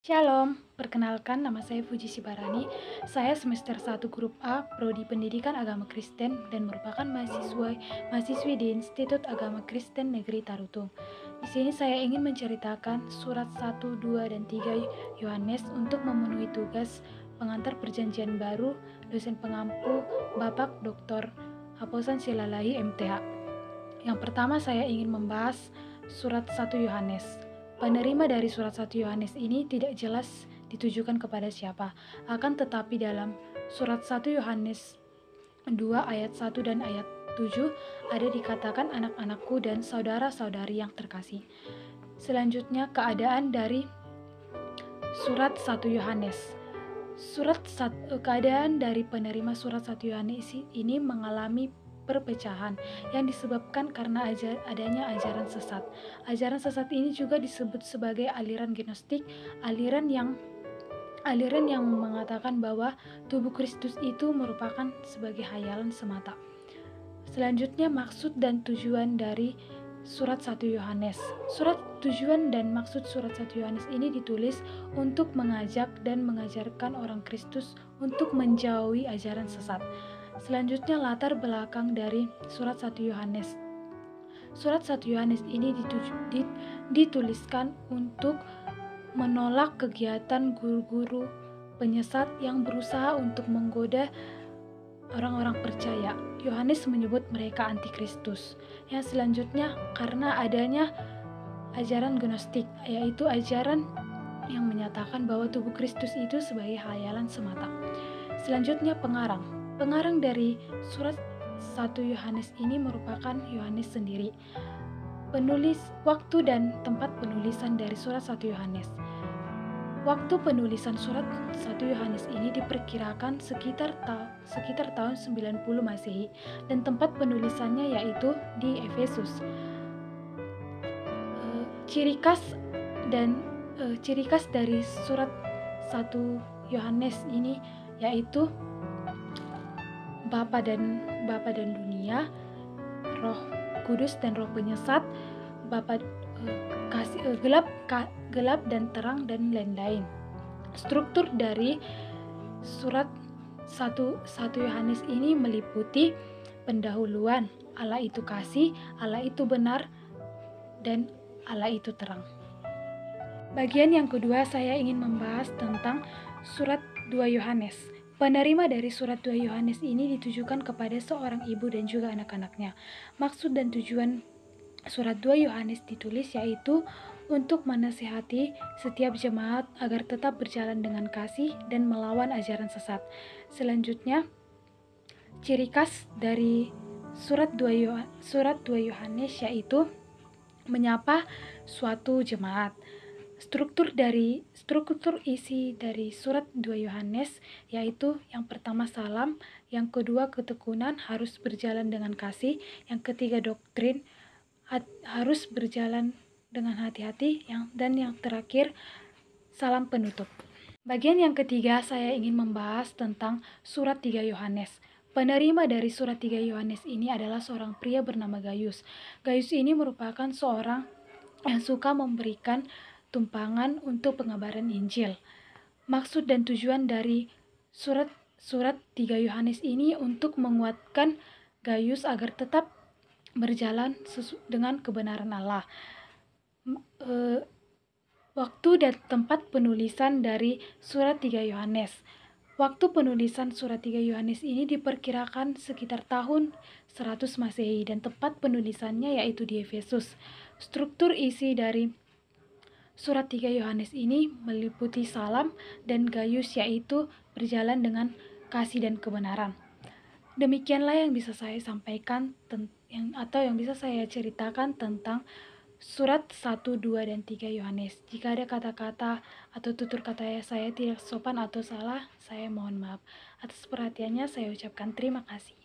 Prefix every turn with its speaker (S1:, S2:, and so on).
S1: Shalom, perkenalkan nama saya Fuji Sibarani. Saya semester 1 grup A, Prodi Pendidikan Agama Kristen dan merupakan mahasiswi di Institut Agama Kristen Negeri Tarutung. Di sini saya ingin menceritakan surat 1, 2, dan 3 Yohanes untuk memenuhi tugas pengantar perjanjian baru dosen pengampu Bapak Dr. Haposan Silalahi MTH. Yang pertama saya ingin membahas surat 1 Yohanes. Penerima dari surat 1 Yohanes ini tidak jelas ditujukan kepada siapa. Akan tetapi dalam surat 1 Yohanes 2 ayat 1 dan ayat 7 ada dikatakan anak-anakku dan saudara-saudari yang terkasih. Selanjutnya keadaan dari surat 1 Yohanes. Keadaan dari penerima surat 1 Yohanes ini mengalami perpecahan yang disebabkan karena adanya ajaran sesat. Ajaran sesat ini juga disebut sebagai aliran gnostik, aliran yang mengatakan bahwa tubuh Kristus itu merupakan sebagai hayalan semata. Selanjutnya maksud dan tujuan dari surat 1 Yohanes. Tujuan dan maksud surat 1 Yohanes ini ditulis untuk mengajak dan mengajarkan orang Kristus untuk menjauhi ajaran sesat. Selanjutnya latar belakang dari surat 1 Yohanes. Surat 1 Yohanes ini dituliskan untuk menolak kegiatan guru-guru penyesat yang berusaha untuk menggoda orang-orang percaya. Yohanes menyebut mereka antikristus. Yang selanjutnya karena adanya ajaran gnostik, yaitu ajaran yang menyatakan bahwa tubuh Kristus itu sebagai hayalan semata. Selanjutnya pengarang. Pengarang dari surat 1 Yohanes ini merupakan Yohanes sendiri. Penulis waktu dan tempat penulisan dari surat 1 Yohanes. Waktu penulisan surat 1 Yohanes ini diperkirakan sekitar tahun 90 Masehi dan tempat penulisannya yaitu di Efesus. Ciri khas dari surat 1 Yohanes ini yaitu Bapa dan dunia, Roh Kudus dan Roh penyesat, gelap dan terang dan lain-lain. Struktur dari surat 1 Yohanes ini meliputi pendahuluan, Allah itu kasih, Allah itu benar, dan Allah itu terang. Bagian yang kedua saya ingin membahas tentang surat 2 Yohanes. Penerima dari surat 2 Yohanes ini ditujukan kepada seorang ibu dan juga anak-anaknya. Maksud dan tujuan surat 2 Yohanes ditulis yaitu untuk menasihati setiap jemaat agar tetap berjalan dengan kasih dan melawan ajaran sesat. Selanjutnya, ciri khas dari surat 2 Yohanes yaitu menyapa suatu jemaat. Struktur isi dari surat 2 Yohanes yaitu yang pertama salam, yang kedua ketekunan harus berjalan dengan kasih, yang ketiga doktrin harus berjalan dengan hati-hati, dan yang terakhir salam penutup. Bagian yang ketiga saya ingin membahas tentang surat 3 Yohanes. Penerima dari surat 3 Yohanes ini adalah seorang pria bernama Gaius. Gaius ini merupakan seorang yang suka memberikan tumpangan untuk pengabaran Injil. Maksud dan tujuan dari surat 3 Yohanes ini untuk menguatkan Gaius agar tetap berjalan dengan kebenaran Allah. Waktu dan tempat penulisan dari surat 3 Yohanes. Waktu penulisan surat 3 Yohanes ini diperkirakan sekitar tahun 100 Masehi dan tempat penulisannya yaitu di Efesus. Struktur isi dari surat 3 Yohanes ini meliputi salam dan Gaius yaitu berjalan dengan kasih dan kebenaran. Demikianlah yang bisa saya sampaikan yang bisa saya ceritakan tentang surat 1, 2, dan 3 Yohanes. Jika ada kata-kata atau tutur kata saya tidak sopan atau salah, saya mohon maaf. Atas perhatiannya saya ucapkan terima kasih.